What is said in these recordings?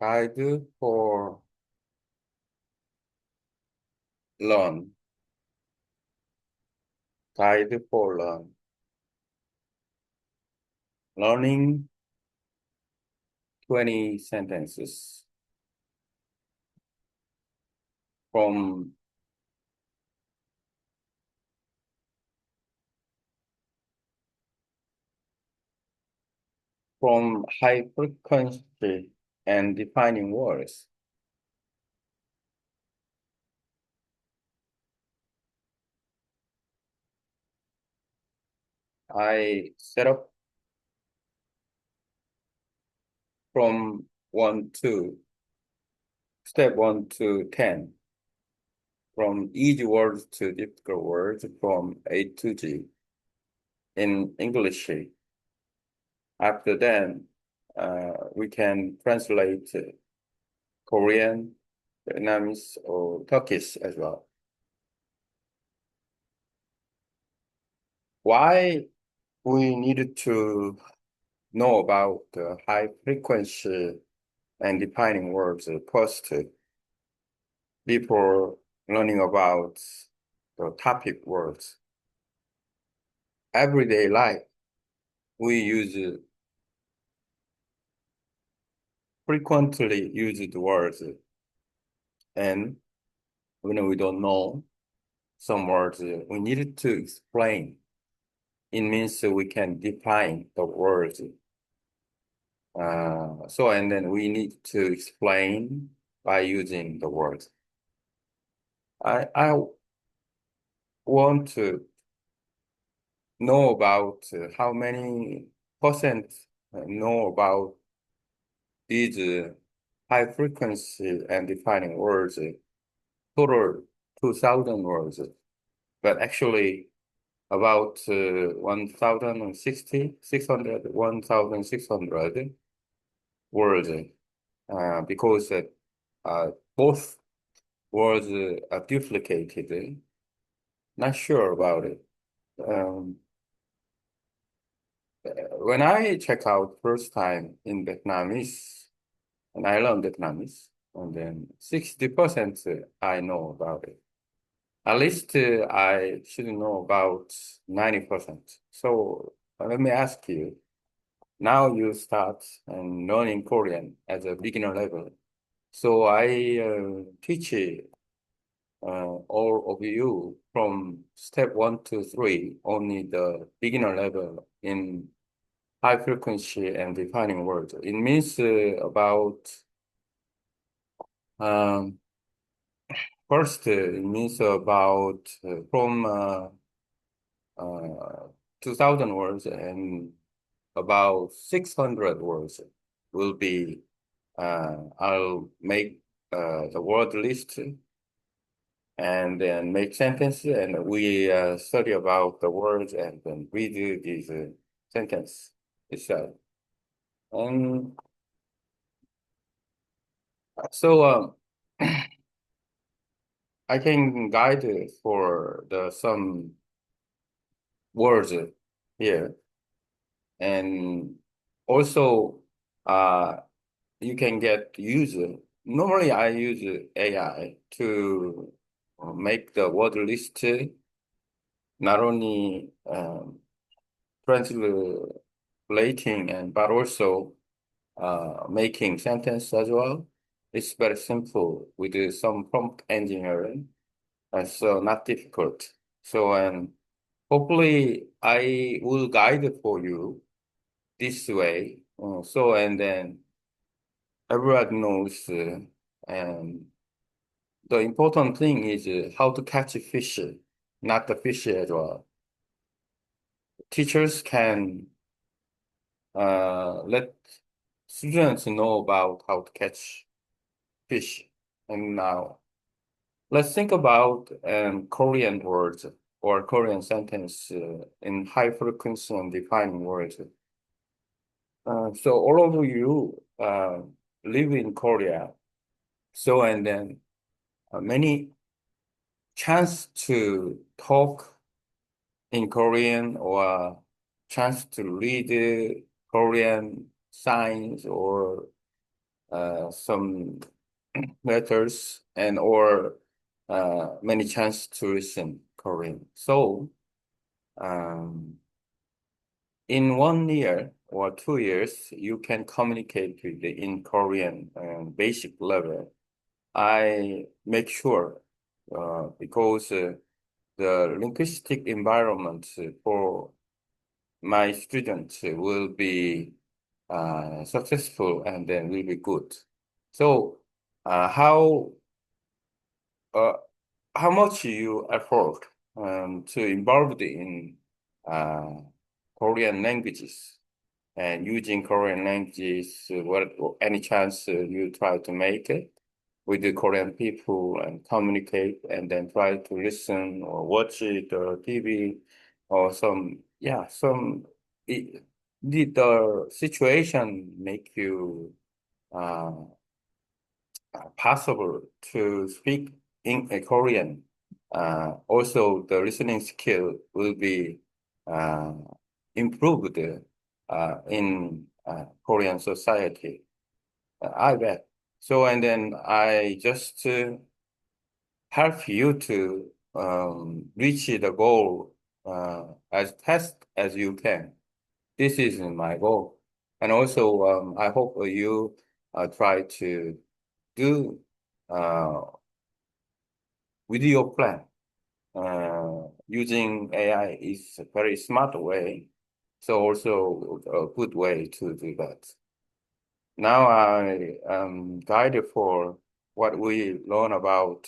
Guide for learn. Guide for learn. Learning 20 sentences from high frequency and defining words. I set up from step 1 to 10, from easy words to difficult words, from A to G in English. After that, we can translate Korean, Vietnamese, or Turkish as well. Why we needed to know about the high frequency and defining words first before learning about the topic words. Everyday life, we frequently used words, and when we don't know some words, we needed to explain. It means we can define the words. And then we need to explain by using the words. I want to know about how many percent know about these high frequency and defining words, total 2,000 words, but actually about 1,060, 600, 1,600 words, because both words are duplicated. Not sure about it. Um, when I check out first time in Vietnamese, and I learned Vietnamese, and then 60% I know about it. At least I should know about 90%. So let me ask you, now you start and learning Korean as a beginner level. So I teach all of you from step 1 to 3, only the beginner level in high frequency and defining words. It means about um, first, it means about from 2,000 words, and about 600 words will be, I'll make the word list and then make sentences, and we study about the words and then read this sentence itself. And so I can guide for the some words here, and also uh, you can get user. Normally, I use AI to make the word list, not only translating and but also making sentence as well. It's very simple with some prompt engineering, and so not difficult. So and hopefully I will guide for you this way. So and then everyone knows, and the important thing is how to catch a fish, not the fish as well. Teachers can let students know about how to catch fish. And now let's think about Korean words or Korean sentence in high frequency and defining words. So all of you live in Korea. So and then many chance to talk in Korean or chance to read Korean signs or some letters and or many chance to listen Korean. So um, in 1 year or 2 years, you can communicate with the in Korean basic level. I make sure because the linguistic environment for my students will be successful and then will be good. So, uh, how uh, how much you effort to involved in uh, Korean languages and using Korean languages? What any chance you try to make it with the Korean people and communicate and then try to listen or watch it or TV or some yeah some did the situation make you uh, possible to speak in a Korean. Also, the listening skill will be uh, improved in Korean society. I bet. So, and then I just help you to reach the goal as fast as you can. This is my goal. And also, I hope you try to do uh, with your plan. Using AI is a very smart way, so also a good way to do that. Now I am guided for what we learn about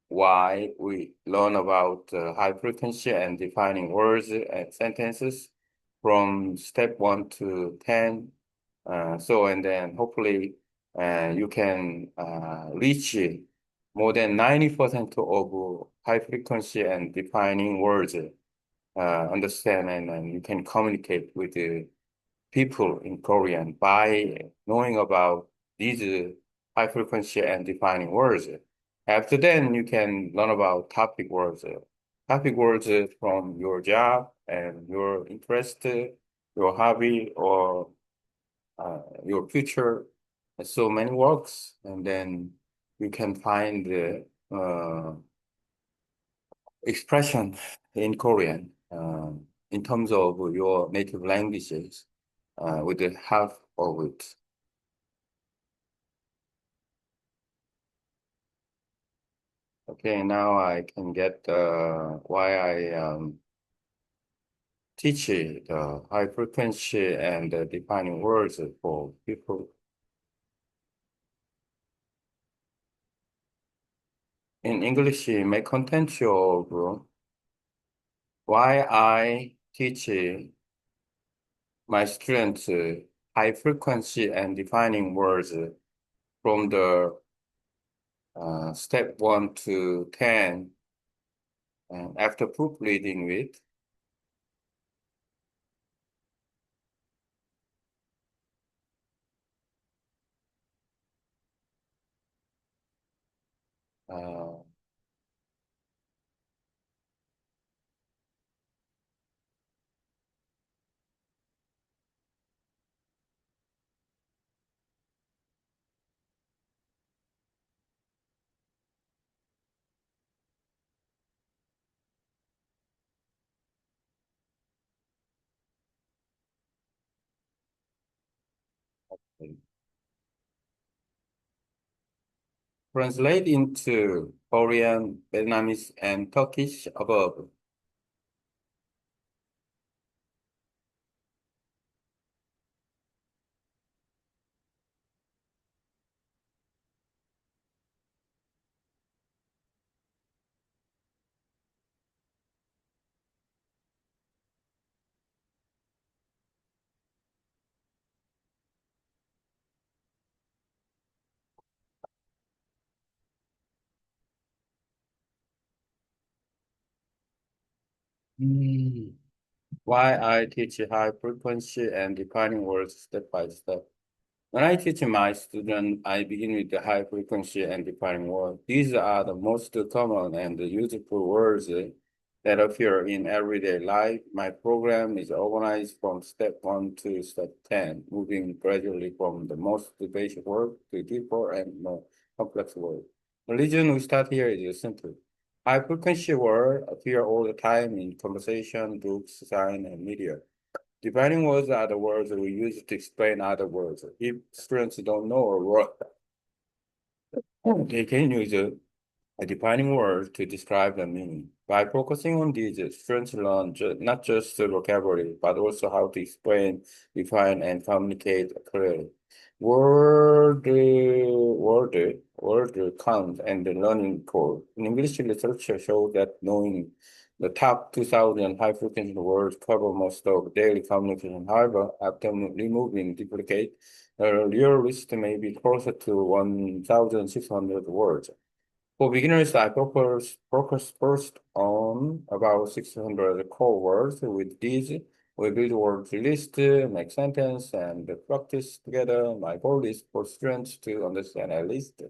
why we learn about high frequency and defining words and sentences from step 1 to 10. So, and then hopefully you can reach more than 90% of high frequency and defining words, understand, and then you can communicate with the people in Korean by knowing about these high frequency and defining words. After then, you can learn about topic words. Topic words from your job and your interest, your hobby, or your future. So many works, and then you can find the expression in Korean in terms of your native languages with the help of it. Okay, now I can get why I teach the high frequency and defining words for people. In English, my content of why I teach my students high frequency and defining words from the step 1 to 10, and after proofreading with uh, translate into Korean, Vietnamese, and Turkish above. Mm. Why I teach high frequency and defining words step by step. When I teach my student, I begin with the high frequency and defining words. These are the most common and useful words that appear in everyday life. My program is organized from step 1 to step 10, moving gradually from the most basic work to deeper and more complex work. The reason we start here is simple. High frequency words appear all the time in conversation, books, science, and media. Defining words are the words we use to explain other words. If students don't know a word, they can use a defining word to describe the meaning. By focusing on these, students learn not just the vocabulary, but also how to explain, define, and communicate clearly. Word count and the learning code. In English literature shows that knowing the top 2,000 high-frequency words cover most of daily communication. However, after removing duplicate, the real list may be closer to 1,600 words. For beginners, I focus first on about 600 core words. With these, we build word list, make sentence, and practice together. My goal is for students to understand at least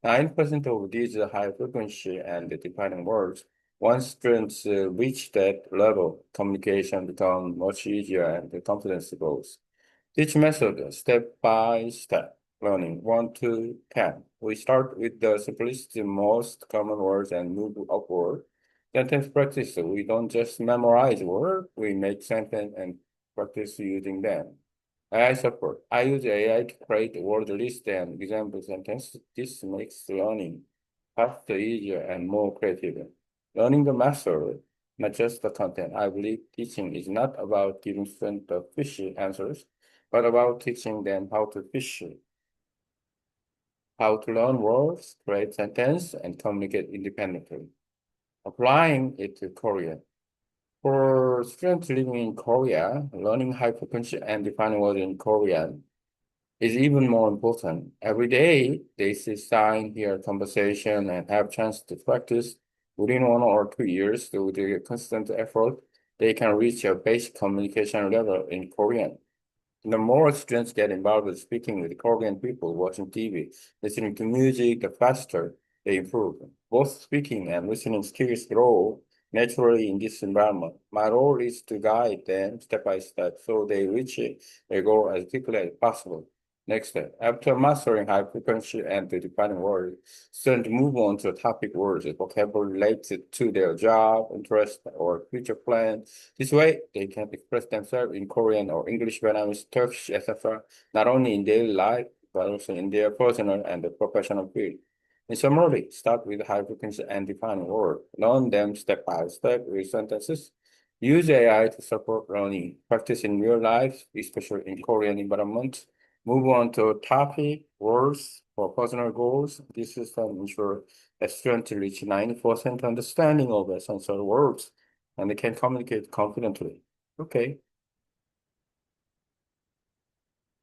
9% of these high frequency and defining words. Once students reach that level, communication becomes much easier and the confidence grows. Each method, step by step, learning 1 to 10. We start with the simplest, most common words and move upward. Sentence practice, we don't just memorize words, we make sentence and practice using them. AI support. I use AI to create word list and example sentence. This makes learning faster, easier, and more creative. Learning the method, not just the content. I believe teaching is not about giving students the fishy answers, but about teaching them how to fish, how to learn words, create sentence, and communicate independently. Applying it to Korea. For students living in Korea, learning high frequency and defining words in Korean is even more important. Every day, they see sign, hear conversation, and have chance to practice. Within 1 or 2 years, with the constant effort, they can reach a basic communication level in Korean. The more students get involved with speaking with Korean people, watching TV, listening to music, the faster they improve. Both speaking and listening skills grow naturally in this environment. My role is to guide them step by step so they reach their goal as quickly as possible. Next step. After mastering high frequency and the defining words, students move on to topic words, vocabulary related to their job, interest, or future plan. This way, they can express themselves in Korean or English, Vietnamese, Turkish, etc., not only in daily life, but also in their personal and professional field. In summary, start with high frequency and defining words. Learn them step by step with sentences. Use AI to support learning. Practice in real life, especially in Korean environment. Move on to topic words for personal goals. This system ensures a student to reach 90% understanding of essential words and they can communicate confidently. Okay.